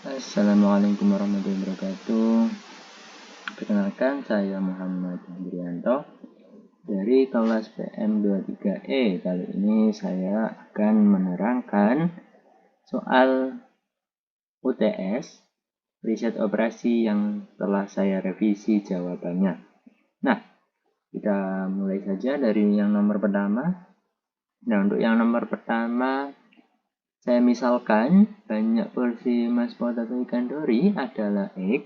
Assalamualaikum warahmatullahi wabarakatuh. Perkenalkan, saya Muhammad Andrianto dari kelas PM23E. Kali ini saya akan menerangkan soal UTS riset operasi yang telah saya revisi jawabannya. Nah, kita mulai saja dari yang nomor pertama. Nah, untuk yang nomor pertama, saya misalkan banyak porsi mas potato ikan dori adalah X,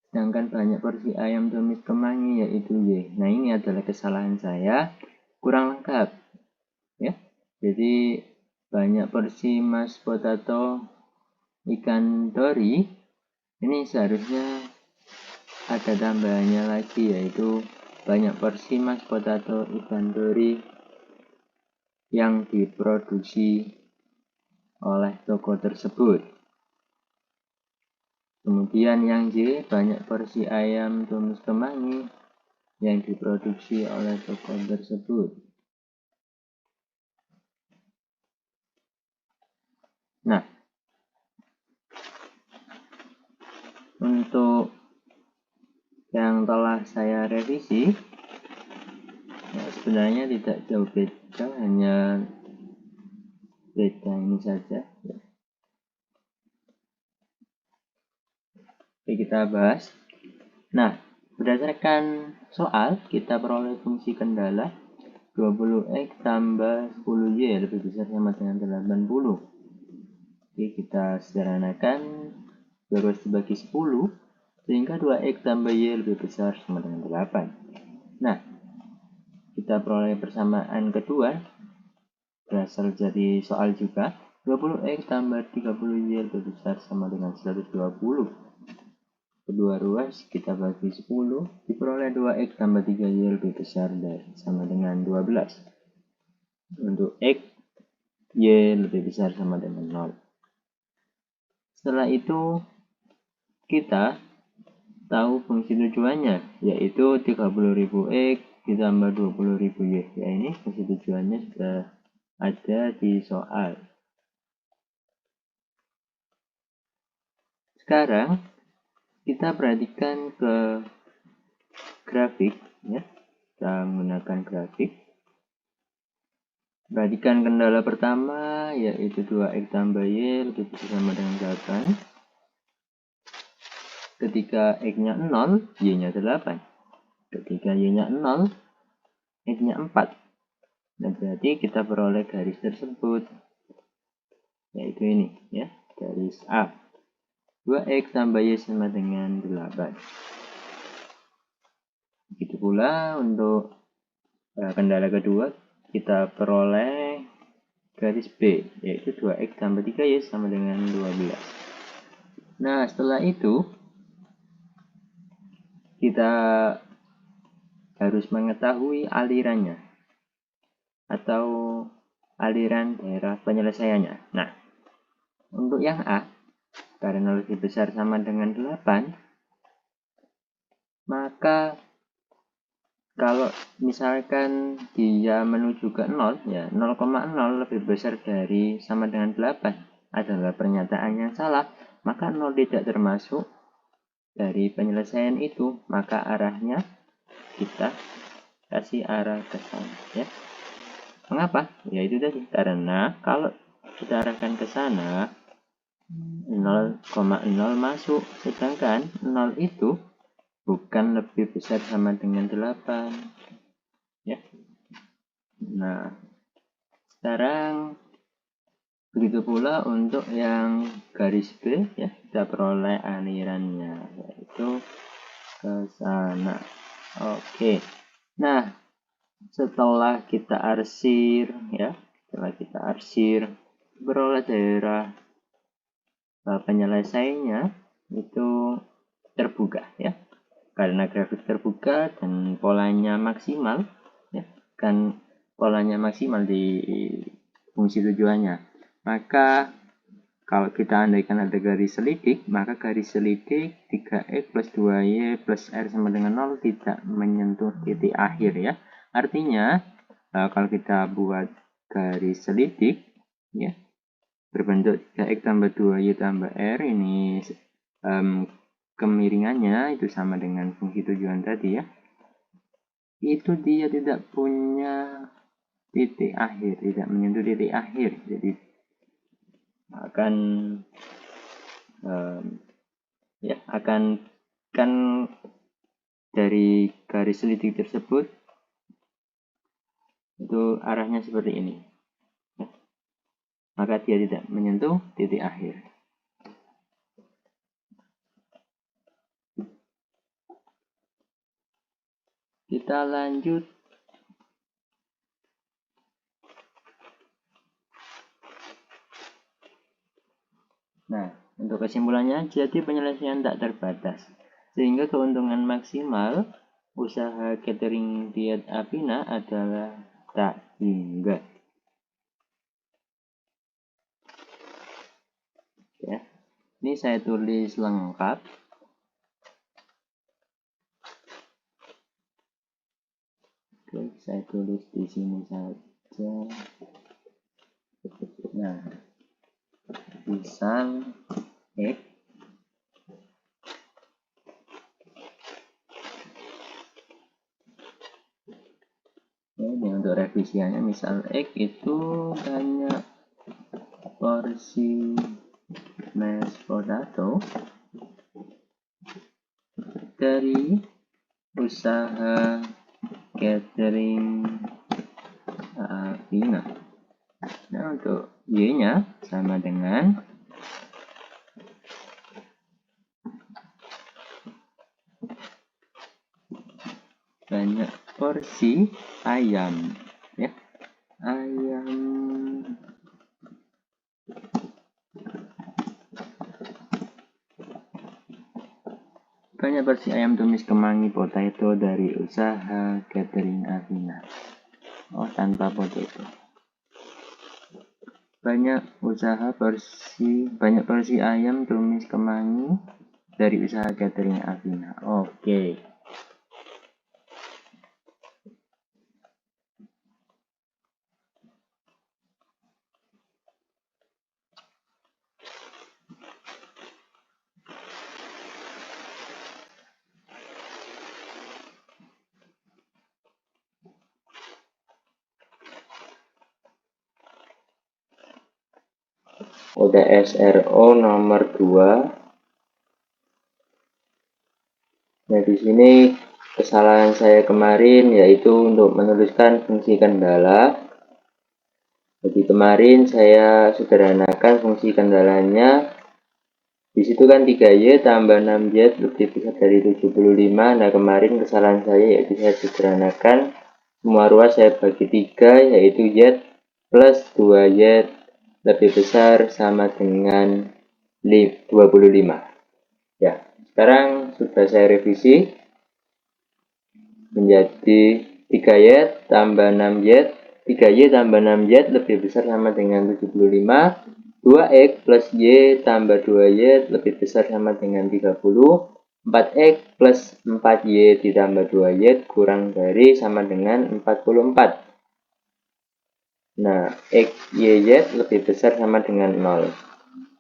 sedangkan banyak porsi ayam tumis kemangi yaitu Y. Nah, ini adalah kesalahan saya, kurang lengkap ya. Jadi banyak porsi mas potato ikan dori ini seharusnya ada tambahannya lagi, yaitu banyak porsi mas potato ikan dori yang diproduksi oleh toko tersebut. Kemudian yang Y, banyak porsi ayam tumis kemangi yang diproduksi oleh toko tersebut. Nah, untuk yang telah saya revisi, sebenarnya tidak jauh beda, hanya beda ini saja. Oke, kita bahas. Nah, berdasarkan soal, kita peroleh fungsi kendala 20x tambah 10y lebih besar sama dengan 80. Oke, kita sederhanakan, 12 dibagi 10, sehingga 2x tambah y lebih besar sama dengan 8. Nah, kita peroleh persamaan kedua, berasal dari soal juga, 20x tambah 30y lebih besar sama dengan 120. Kedua ruas kita bagi 10, diperoleh 2x tambah 3y lebih besar dari sama dengan 12. Untuk x, y lebih besar sama dengan 0. Setelah itu kita tahu fungsi tujuannya, yaitu 30.000x ditambah 20.000y. Ya, ini fungsi tujuannya sudah ada di soal. Sekarang kita perhatikan ke grafik ya. Kita menggunakan grafik. Perhatikan kendala pertama, yaitu 2x tambah y lebih besar sama dengan 8. Ketika x-nya 0, y-nya 8. Ketika y-nya 0, x-nya 4. Nah, berarti kita peroleh garis tersebut, yaitu ini ya, garis A. 2x tambah y sama dengan 8. Begitu pula untuk kendala kedua, kita peroleh garis B, yaitu 2x tambah 3y sama dengan 12. Nah, setelah itu kita harus mengetahui alirannya atau aliran daerah penyelesaiannya. Nah, untuk yang A, karena lebih besar sama dengan 8, maka kalau misalkan dia menuju ke 0, ya 0,0 lebih besar dari sama dengan 8 adalah pernyataan yang salah, maka 0 tidak termasuk dari penyelesaian itu, maka arahnya kita kasih arah ke sana ya. Mengapa? Ya itu tadi, karena kalau kita arahkan ke sana 0,0 masuk, sedangkan 0 itu bukan lebih besar sama dengan 8 ya. Nah, sekarang begitu pula untuk yang garis B ya, kita peroleh alirannya, yaitu ke sana. Oke. Nah, setelah kita arsir ya, beroleh daerah penyelesaiannya itu terbuka ya. Karena grafik terbuka dan polanya maksimal ya, kan polanya maksimal di fungsi tujuannya, maka kalau kita andaikan ada garis selidik, maka garis selidik 3x plus 2y plus r sama dengan 0 tidak menyentuh titik akhir ya. Artinya kalau kita buat garis selidik ya, berbentuk 3x tambah 2y tambah r. Ini kemiringannya itu sama dengan fungsi tujuan tadi ya. Itu dia tidak punya titik akhir, tidak menyentuh titik akhir. Jadi akan kan dari garis selidik tersebut itu arahnya seperti ini, maka dia tidak menyentuh titik akhir. Kita lanjut. Nah, untuk kesimpulannya, jadi penyelesaian tak terbatas, sehingga keuntungan maksimal usaha catering diet Avina adalah tak hingga. Ya, ini saya tulis lengkap. Oke, saya tulis di sini saja. Nah, misal X ini untuk revisiannya, misal X itu banyak porsi mashed potato dari usaha catering Avina. Nah, untuk Y-nya sama dengan banyak porsi ayam, ya, ayam banyak porsi ayam tumis kemangi potato dari usaha catering Avina. Oh, tanpa potato. Banyak porsi ayam tumis kemangi dari usaha catering Avina. Oke. ODSRO nomor 2. Nah, di sini kesalahan saya kemarin yaitu untuk menuliskan fungsi kendala. Jadi kemarin saya sederhanakan fungsi kendalanya. Di situ kan 3Y tambah 6Z lebih besar dari 75. Nah, kemarin kesalahan saya yaitu saya sederhanakan semua ruas saya bagi 3, yaitu Z plus 2Y lebih besar sama dengan 25. Ya, sekarang sudah saya revisi menjadi 3Y tambah 6Z. 3Y tambah 6Z lebih besar sama dengan 75. 2X plus Y tambah 2Y lebih besar sama dengan 30. 4X plus 4Y ditambah 2Y kurang dari sama dengan 44. Nah, X, Y, Z lebih besar sama dengan 0.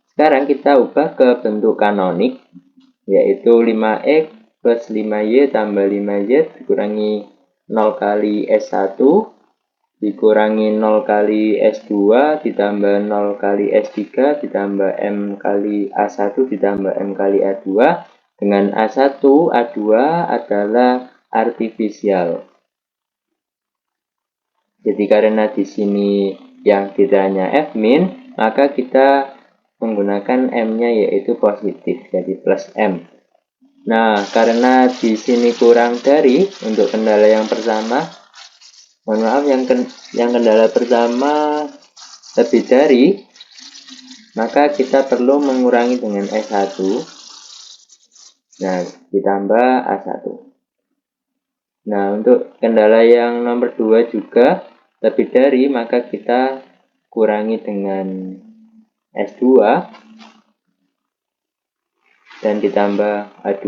Sekarang kita ubah ke bentuk kanonik, yaitu 5X plus 5Y tambah 5Z dikurangi 0 kali S1 dikurangi 0 kali S2 ditambah 0 kali S3 ditambah M kali A1 ditambah M kali A2 dengan A1, A2 adalah artifisial. Jadi karena di sini yang ditanya F-min, maka kita menggunakan M-nya yaitu positif, jadi plus M. Nah, karena di sini kurang dari untuk kendala yang pertama, mohon maaf, yang kendala pertama lebih dari, maka kita perlu mengurangi dengan S1. Nah, ditambah A1. Nah, untuk kendala yang nomor 2 juga lebih dari, maka kita kurangi dengan S2 dan ditambah A2.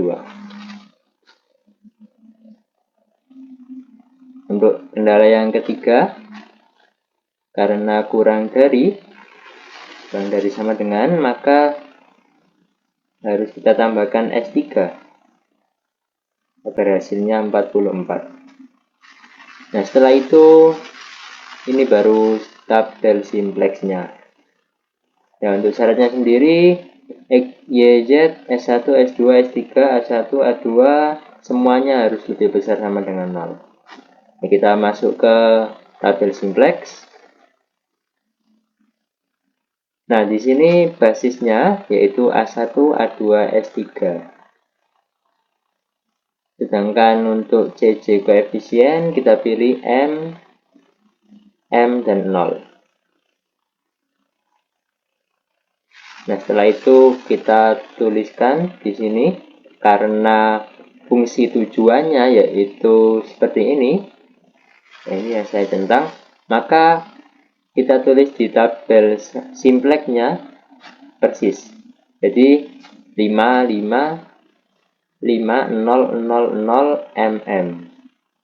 Untuk kendala yang ketiga, karena kurang dari, kurang dari sama dengan, maka harus kita tambahkan S3 agar hasilnya 44. Nah, setelah itu ini baru tabel simplexnya. Ya, untuk syaratnya sendiri X, Y, Z, S1, S2, S3, A1, A2 semuanya harus lebih besar sama dengan 0. Nah, kita masuk ke tabel simplex. Nah, di sini basisnya yaitu A1, A2, S3. Sedangkan untuk CJ koefisien kita pilih M, dan 0. Nah, setelah itu kita tuliskan di sini karena fungsi tujuannya yaitu seperti ini. Nah, ini yang saya centang. Maka kita tulis di tabel simplexnya persis. Jadi 5, 0, 0, 0 mm.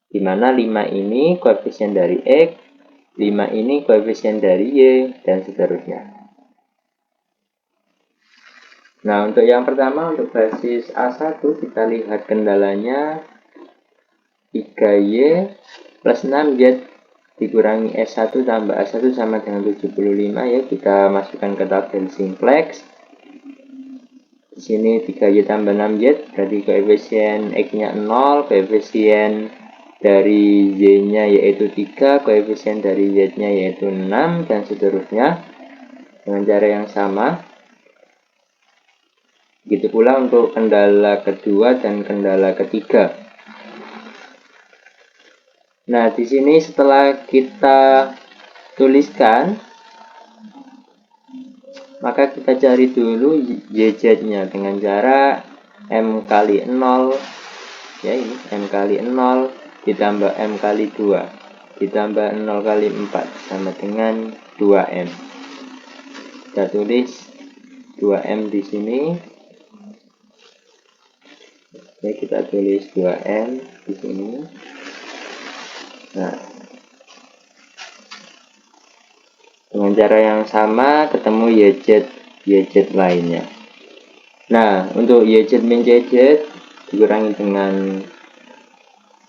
Di mana 5 ini koefisien dari X, 5 ini koefisien dari Y, dan seterusnya. Nah, untuk yang pertama, untuk basis A1, kita lihat kendalanya 3Y plus 6Z dikurangi S1 tambah A1 sama dengan 75 ya. Kita masukkan ke tabel simplex. Di sini 3Y tambah 6Z, berarti koefisien X-nya 0, koefisien dari Y-nya yaitu 3, koefisien dari Z-nya yaitu 6, dan seterusnya dengan cara yang sama. Begitu pula untuk kendala kedua dan kendala ketiga. Nah, di sini setelah kita tuliskan, maka kita cari dulu YZ-nya dengan cara M kali 0, ya ini M kali 0 ditambah M kali 2 ditambah 0 kali 4 sama dengan 2M. Kita tulis 2M di sini. Oke, kita tulis 2M di sini. Nah, dengan cara yang sama ketemu YZ lainnya. Nah, untuk YZ min CZ dikurangi dengan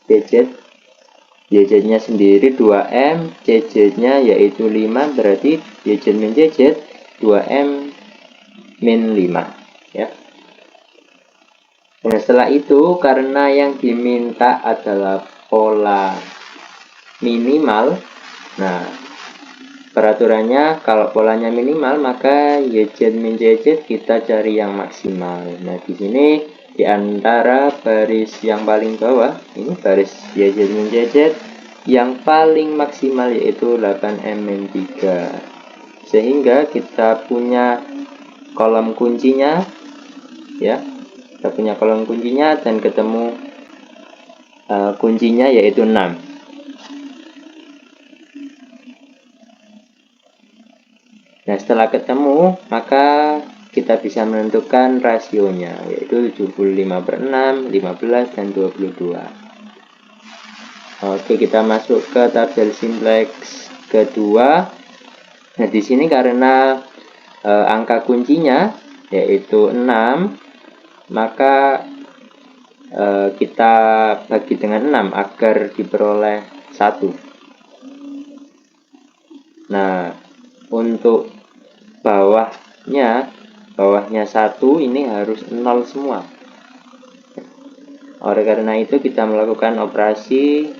BZ. YZ-nya sendiri 2M, CZ-nya yaitu 5, berarti YZ min CZ 2M min 5 ya. Nah, setelah itu karena yang diminta adalah pola minimal, nah peraturannya kalau polanya minimal maka YZ min CZ kita cari yang maksimal. Nah, di sini di antara baris yang paling bawah ini baris YZ min CZ yang paling maksimal yaitu 8M min 3. Sehingga kita punya kolom kuncinya ya. Kita punya kolom kuncinya dan ketemu kuncinya yaitu 6. Nah, setelah ketemu maka kita bisa menentukan rasionya yaitu 75/6, 15, dan 22. Oke, kita masuk ke tabel simplex kedua. Nah, di sini karena angka kuncinya yaitu 6, maka kita bagi dengan 6 agar diperoleh 1. Nah, untuk bawahnya 1 ini harus 0 semua. Oleh karena itu kita melakukan operasi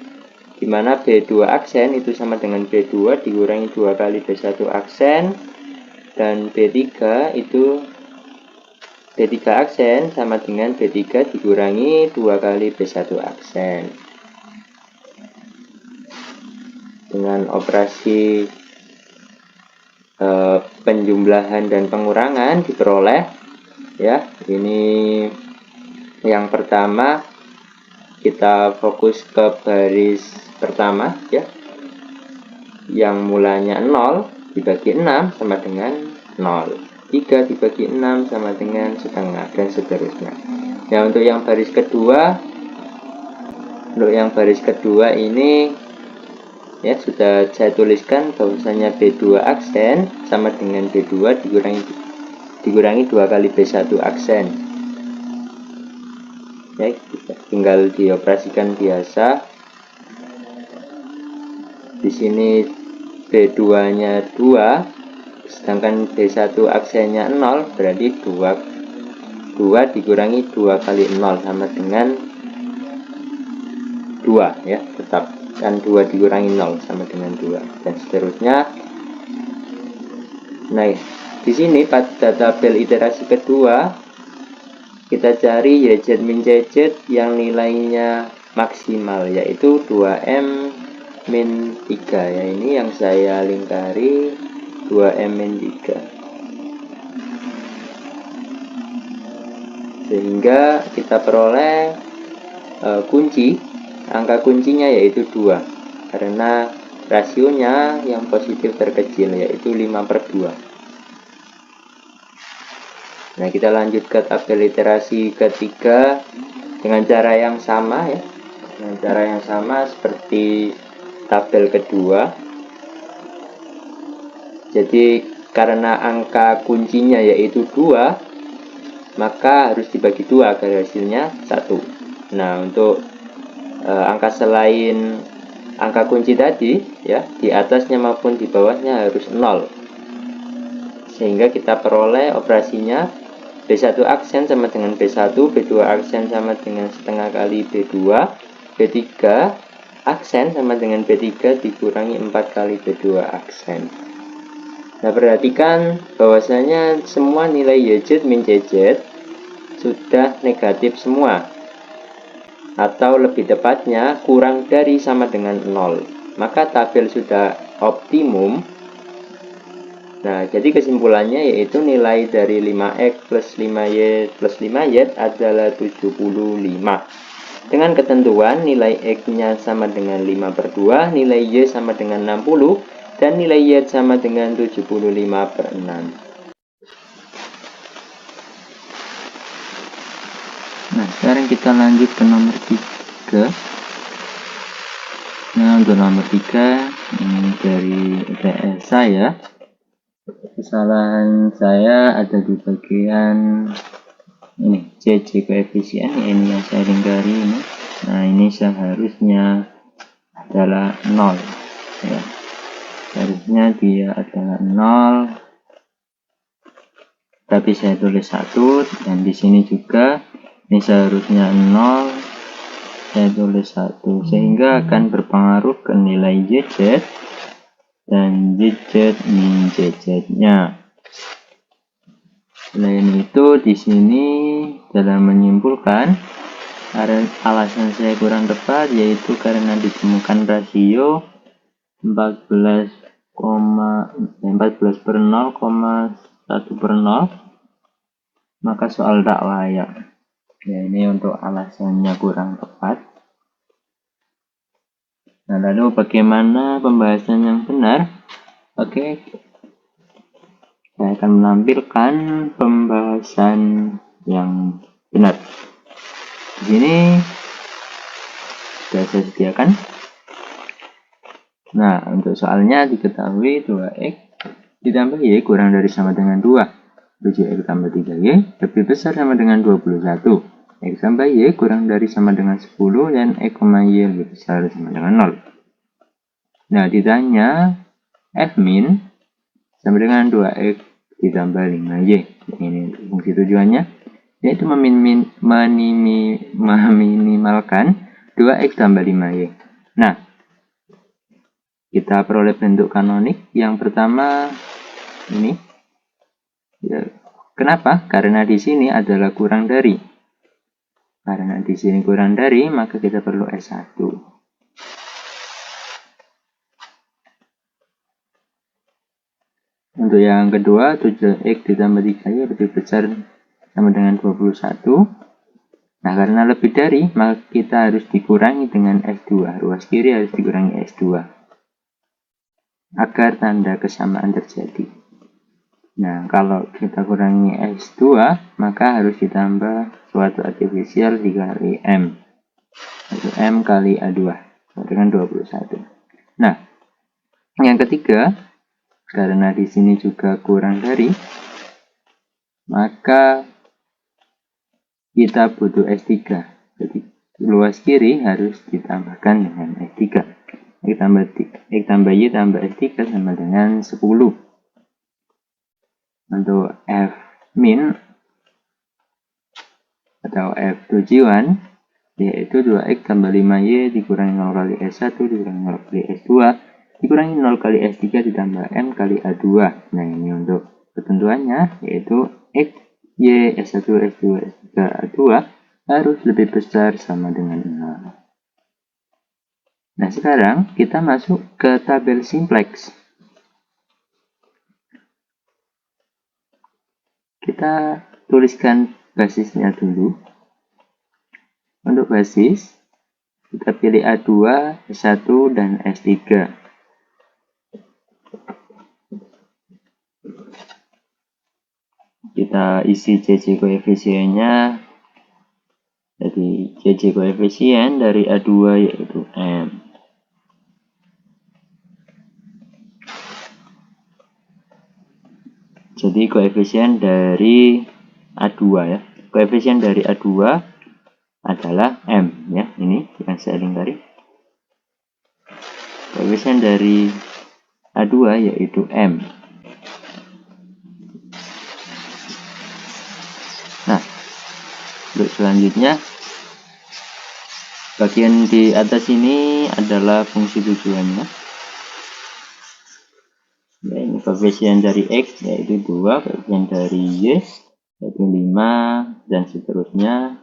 di mana B2 aksen itu sama dengan B2 dikurangi 2 kali B1 aksen, dan B3 itu B3 aksen sama dengan B3 dikurangi 2 kali B1 aksen. Dengan operasi penjumlahan dan pengurangan diperoleh ya. Ini yang pertama, kita fokus ke baris pertama ya. Yang mulanya 0 dibagi 6 sama dengan 0. 3 dibagi 6 sama dengan setengah, dan seterusnya. Nah, untuk yang baris kedua ini Ya, sudah saya tuliskan bahwasanya B2 aksen sama dengan B2 dikurangi 2 kali B1 aksen. Ya, tinggal dioperasikan biasa. Di sini B2-nya 2, sedangkan B1 aksennya 0, berarti 2 dikurangi 2 kali 0 sama dengan 2, ya, tetap kan 2 dikurangi 0 sama dengan 2, dan seterusnya. Nah, di sini pada tabel iterasi kedua kita cari YZ min CZ yang nilainya maksimal, yaitu 2M min 3, ya, ini yang saya lingkari 2M min 3, sehingga kita peroleh angka kuncinya yaitu 2, karena rasionya yang positif terkecil yaitu 5/2. Nah, kita lanjut ke tabel iterasi ketiga dengan cara yang sama, ya, dengan cara yang sama seperti tabel kedua. Jadi karena angka kuncinya yaitu 2, maka harus dibagi 2 agar hasilnya 1. Nah, untuk angka selain angka kunci tadi, ya, di atasnya maupun di bawahnya harus 0, sehingga kita peroleh operasinya B1 aksen sama dengan B1, B2 aksen sama dengan setengah kali B2, B3 aksen sama dengan B3 dikurangi 4 kali B2 aksen. Nah, perhatikan bahwasanya semua nilai YZ min CZ sudah negatif semua, atau lebih tepatnya kurang dari sama dengan 0, maka tabel sudah optimum. Nah, jadi kesimpulannya yaitu nilai dari 5X plus 5Y plus 5Y adalah 75, dengan ketentuan nilai X nya sama dengan 5/2, nilai Y sama dengan 60, dan nilai Y sama dengan 75/6. Nah, sekarang kita lanjut ke nomor 3. Nah, untuk nomor 3 ini dari UTS saya. Kesalahan saya ada di bagian ini, CC koefisien, ini yang saya lingkari ini. Nah, ini seharusnya adalah 0, ya. Seharusnya dia adalah 0, tapi saya tulis 1, dan di sini juga ini seharusnya 0, saya tulis 1, sehingga akan berpengaruh ke nilai YZ dan YZ min CZ nya. Selain itu, di sini dalam menyimpulkan, alasan saya kurang tepat yaitu karena ditemukan rasio 14/0,1/0, maka soal tak layak. Ya, ini untuk alasannya kurang tepat. Nah, lalu bagaimana pembahasan yang benar? Oke, saya akan menampilkan pembahasan yang benar. Di sini sudah saya sediakan. Nah, untuk soalnya diketahui 2X ditambah Y kurang dari sama dengan 2. 7X tambah 3Y lebih besar sama dengan 21. X tambah Y kurang dari sama dengan 10, dan X, Y lebih besar sama dengan 0. Nah, ditanya F min sama dengan 2X ditambah 5Y. Ini fungsi tujuannya, yaitu meminimalkan 2X tambah 5Y. Nah, kita peroleh bentuk kanonik. Yang pertama ini. Ya, kenapa? Karena di sini adalah kurang dari. Karena di sini kurang dari, maka kita perlu S1. Untuk yang kedua, 7X ditambah 3Y lebih besar sama dengan 21. Nah, karena lebih dari, maka kita harus dikurangi dengan S2. Ruas kiri harus dikurangi S2 agar tanda kesamaan terjadi. Nah, kalau kita kurangi S2, maka harus ditambah suatu artifisial dikali M. Yaitu M kali A2 dengan 21. Nah, Yang ketiga, karena di sini juga kurang dari, maka kita butuh S3. Jadi luas kiri harus ditambahkan dengan S3. X tambah Y tambah S3 sama dengan 10. Untuk F min atau F tujuan yaitu 2X tambah 5Y dikurangi 0 kali S1 dikurangi 0 kali S2 dikurangi 0 kali S3 ditambah M kali A2. Nah, ini untuk ketentuannya yaitu X, Y, S1, S2, S3, A2 harus lebih besar sama dengan 0. Nah, sekarang kita masuk ke tabel simplex. Kita tuliskan basisnya dulu. Untuk basis, kita pilih A2, S1, dan S3. Kita isi JJ koefisiennya. Jadi JJ koefisien dari A2 yaitu M. Jadi koefisien dari A2 ya. Koefisien dari A2 adalah M ya. Ini yang saya lingkari. Koefisien dari A2 yaitu M. Nah, untuk selanjutnya bagian di atas ini adalah fungsi tujuannya. Ya, ini koefisien dari X yaitu 2, koefisien dari Y yaitu 5, dan seterusnya.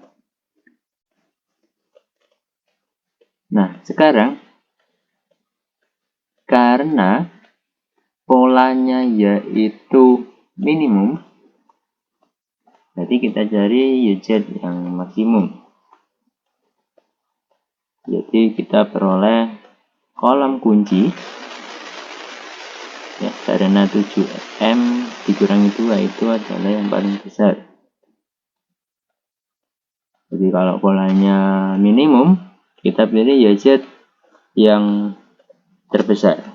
Nah, sekarang karena polanya yaitu minimum, jadi kita cari YZ yang maksimum. Jadi kita peroleh kolom kunci ya, karena 7M dikurangi 2 itu adalah yang paling besar. Jadi kalau polanya minimum, kita pilih YZ yang terbesar.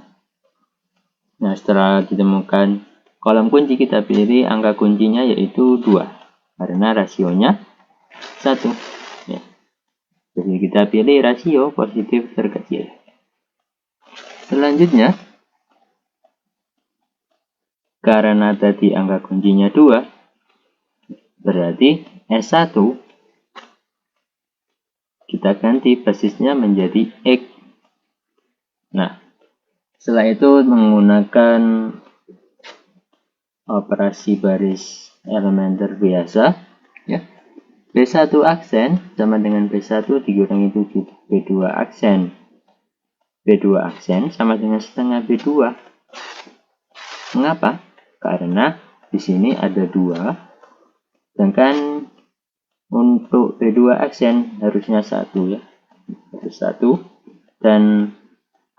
Nah, setelah ditemukan kolom kunci, kita pilih angka kuncinya yaitu 2 karena rasionya 1 ya. Jadi kita pilih rasio positif terkecil. Selanjutnya, karena tadi angka kuncinya 2, berarti S1 kita ganti basisnya menjadi X. Nah, setelah itu menggunakan operasi baris elementer biasa ya. B1 aksen sama dengan B1 dikurangi 7 B2 aksen. B2 aksen sama dengan setengah B2. Mengapa? Karena di sini ada 2, sedangkan untuk B2 aksen harusnya 1 ya. Harus 1, dan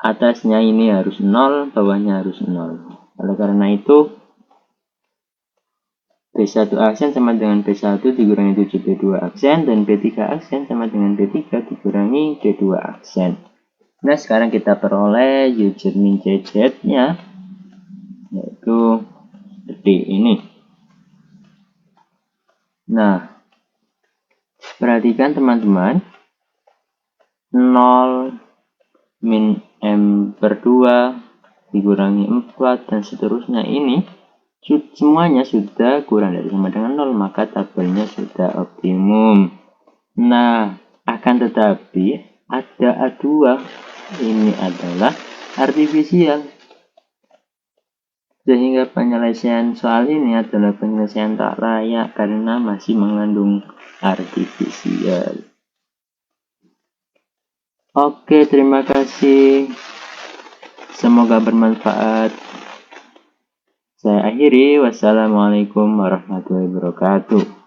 atasnya ini harus 0, bawahnya harus 0. Oleh karena itu B1 aksen sama dengan B1 dikurangi 7 B2 aksen, dan B3 aksen sama dengan B3 dikurangi B2 aksen. Nah, sekarang kita peroleh YZ min CZ nya yaitu seperti ini. Nah, perhatikan teman-teman, 0 min M per 2 dikurangi 4 dan seterusnya ini semuanya sudah kurang dari sama dengan 0, maka tabelnya sudah optimum. Nah, akan tetapi ada A2, ini adalah artifisial, sehingga penyelesaian soal ini adalah penyelesaian tak layak karena masih mengandung artifisial. Oke, terima kasih. Semoga bermanfaat. Saya akhiri. Wassalamualaikum warahmatullahi wabarakatuh.